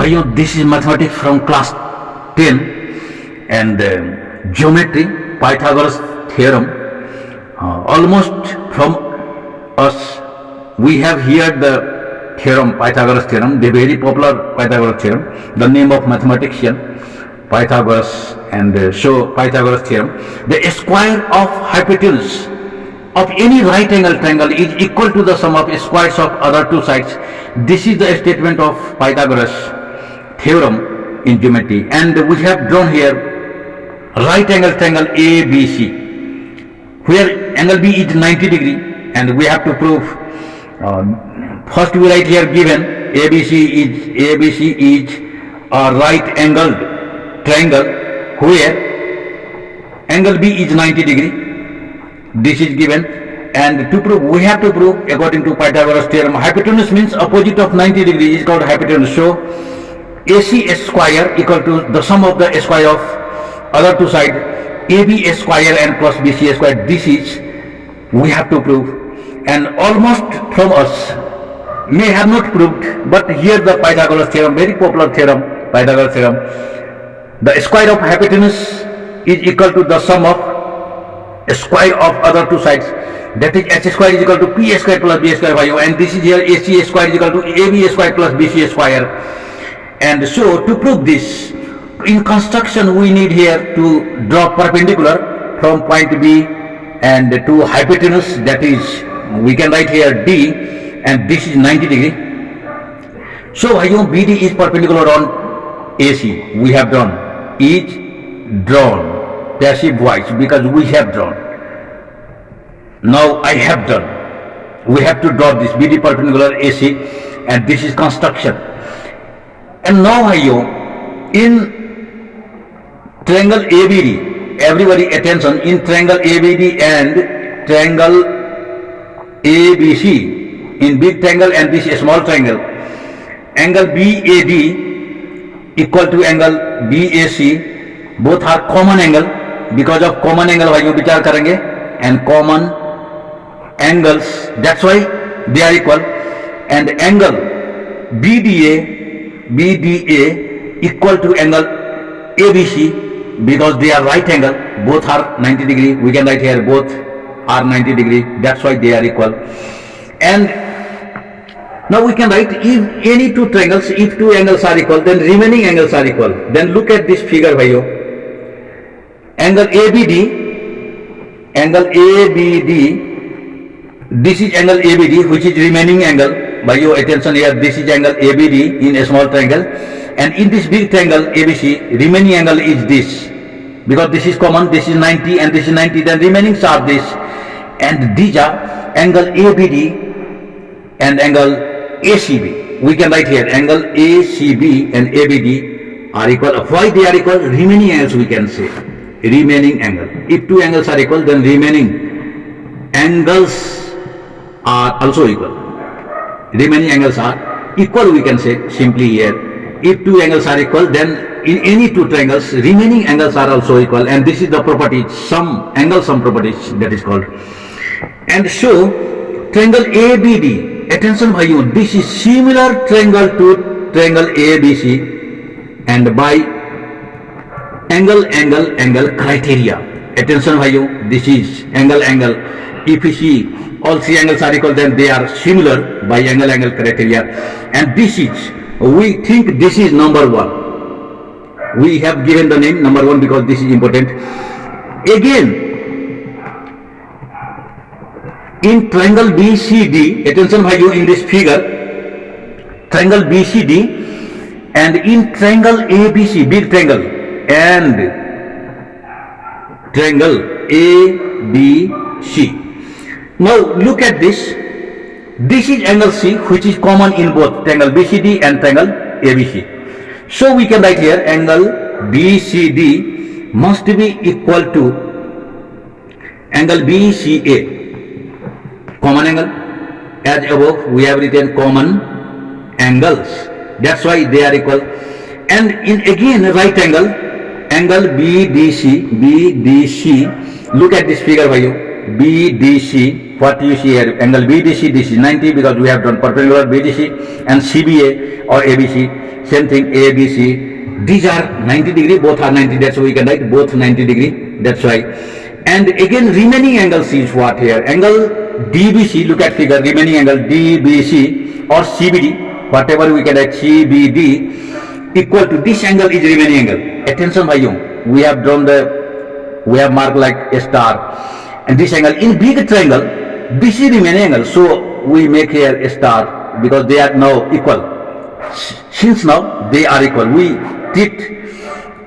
This is mathematics from class 10 and geometry, Pythagoras theorem. Almost from us, we have heard the theorem, Pythagoras theorem, the very popular Pythagoras theorem, the name of mathematician Pythagoras, and so Pythagoras theorem. The square of hypotenuse of any right angle triangle is equal to the sum of squares of other two sides. This is the statement of Pythagoras theorem in geometry, and we have drawn here right angle triangle ABC, where angle B is 90 degree, and we have to prove. First we write here given ABC is a right angled triangle where angle B is 90 degree. This is given, and to prove we have to prove according to Pythagoras theorem, hypotenuse means opposite of 90 degree is called hypotenuse. So AC square equal to the sum of the square of other two sides, AB square and plus BC square. This is we have to prove, and almost from us may have not proved, but here the Pythagoras theorem, very popular theorem, Pythagoras theorem, the square of hypotenuse is equal to the sum of square of other two sides, that is h square is equal to p square plus b square by o, and this is here AC square is equal to AB square plus BC square. And so to prove this, in construction we need here to draw perpendicular from point B and to hypotenuse, that is we can write here D, and this is 90 degree. So BD is perpendicular on AC, we have drawn, is drawn, passive voice, because we have drawn. Now I have done. We have to draw this BD perpendicular AC, and this is construction. And now in triangle ABD, everybody attention, in triangle ABD and triangle ABC, in big triangle and this small triangle, angle BAD equal to angle BAC, both are common angle. Because of common angle भाइयों विचार करेंगे, and common angles, that's why they are equal. And angle BDA equal to angle ABC, because they are right angle, both are 90 degree. We can write here both are 90 degree, that's why they are equal. And now we can write if any two triangles, if two angles are equal, then remaining angles are equal. Then look at this figure भाइयों. Angle ABD, this is angle ABD, which is remaining angle. By your attention here, this is angle ABD in a small triangle, and in this big triangle ABC, remaining angle is this, because this is common, this is 90 and this is 90, then remaining are this, and these are angle ABD and angle ACB. We can write here angle ACB and ABD are equal. Why they are equal? Remaining angles we can say. Remaining angle. If two angles are equal, then remaining angles are also equal. Remaining angles are equal, we can say simply here. If two angles are equal, then in any two triangles, remaining angles are also equal, and this is the property, sum, angle sum properties, that is called. And so triangle ABD, attention bhaiyon, this is similar triangle to triangle ABC, and by angle criteria, attention bhaiyo, this is angle. If we see all three angles are equal, then they are similar by angle criteria. And this is, we think this is number one. We have given the name number one because this is important. Again, in triangle BCD, attention bhaiyo, in this figure, triangle BCD, and in triangle ABC, big triangle, and triangle ABC. Now look at this. This is angle C, which is common in both triangle BCD and triangle ABC. So we can write here angle BCD must be equal to angle BCA, common angle. As above we have written common angles, that's why they are equal. And in again right angle BDC, look at this figure bhaiyo, BDC, what you see here, angle BDC, this is 90 because we have done perpendicular BDC, and CBA or ABC, same thing, ABC. These are 90 degree, both are 90, that's why we can write both 90 degree, that's why. And again, remaining angles is what here? Angle DBC, look at figure, remaining angle DBC or CBD, whatever we can write CBD, equal to this angle is remaining angle. Attention bhaiyon, we have marked like a star. And this angle, in big triangle, BC remaining angle, so we make here a star because they are now equal. Since now they are equal, we treat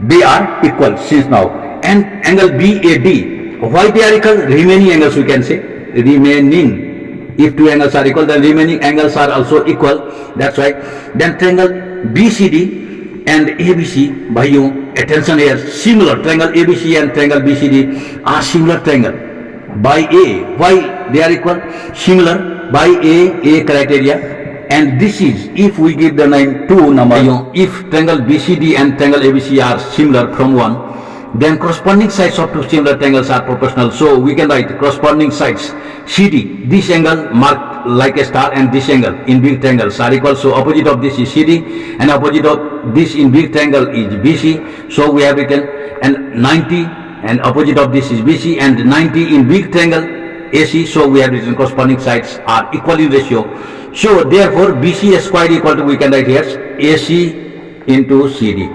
they are equal since now. And angle BAD, why they are equal? Remaining angles we can say, remaining. If two angles are equal, then remaining angles are also equal. That's why. Then triangle BCD and ABC, bhaiyo, attention here, similar. Triangle ABC and triangle BCD are similar triangle by A. Why they are equal? Similar by A criteria. And this is, if we give the name 2 number, if triangle BCD and triangle ABC are similar from 1, then corresponding sides of two similar triangles are proportional. So we can write corresponding sides CD, this angle marked like a star, and this angle in big triangles are equal. So opposite of this is CD and opposite of this in big triangle is BC. So we have written and 90 and opposite of this is BC and 90 in big triangle AC. So we have written corresponding sides are equal in ratio. So therefore BC squared equal to, we can write here, AC into CD.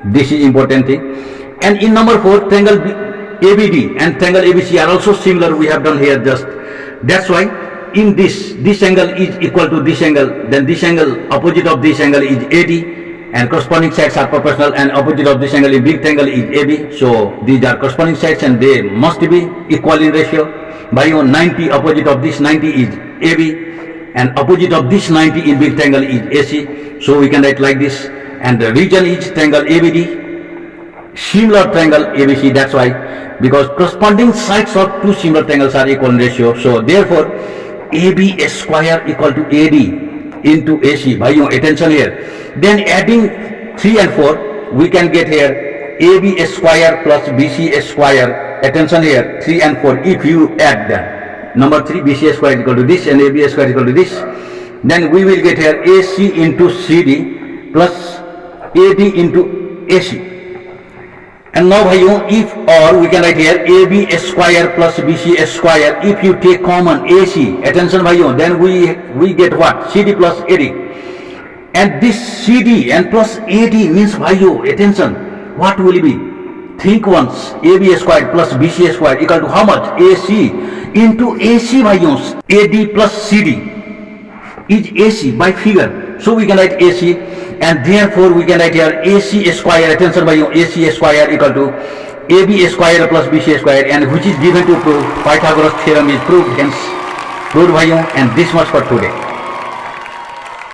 This is important thing. And in number 4, triangle ABD and triangle ABC are also similar. We have done here just. That's why in this angle is equal to this angle. Then this angle, opposite of this angle is AD, and corresponding sides are proportional, and opposite of this angle in big triangle is AB. So these are corresponding sides and they must be equal in ratio. By 90, opposite of this 90 is AB, and opposite of this 90 in big triangle is AC. So we can write like this. And the region is triangle ABD, similar triangle ABC. That's why, because corresponding sides of two similar triangles are equal in ratio. So therefore AB square equal to AD into AC. Bhaiyo, attention here. Then adding 3 and 4, we can get here AB square plus BC square. Attention here, 3 and 4. If you add them, number 3, BC square equal to this and AB square equal to this, then we will get here AC into CD plus AD into AC. And now bhaiyo, if, or we can write here AB square plus BC square. If you take common AC, attention bhaiyo, then we get what? CD plus AD. And this CD and plus AD means bhaiyo, attention, what will it be? Think once. AB squared plus BC squared equal to how much? AC into AC bhaiyo. AD plus CD is AC by figure. So we can write AC, and therefore we can write here AC square. Attention bhaiyo, AC square equal to AB square plus BC square, and which is given to prove. Pythagoras theorem is proved, hence proved bhaiyo. And this much for today.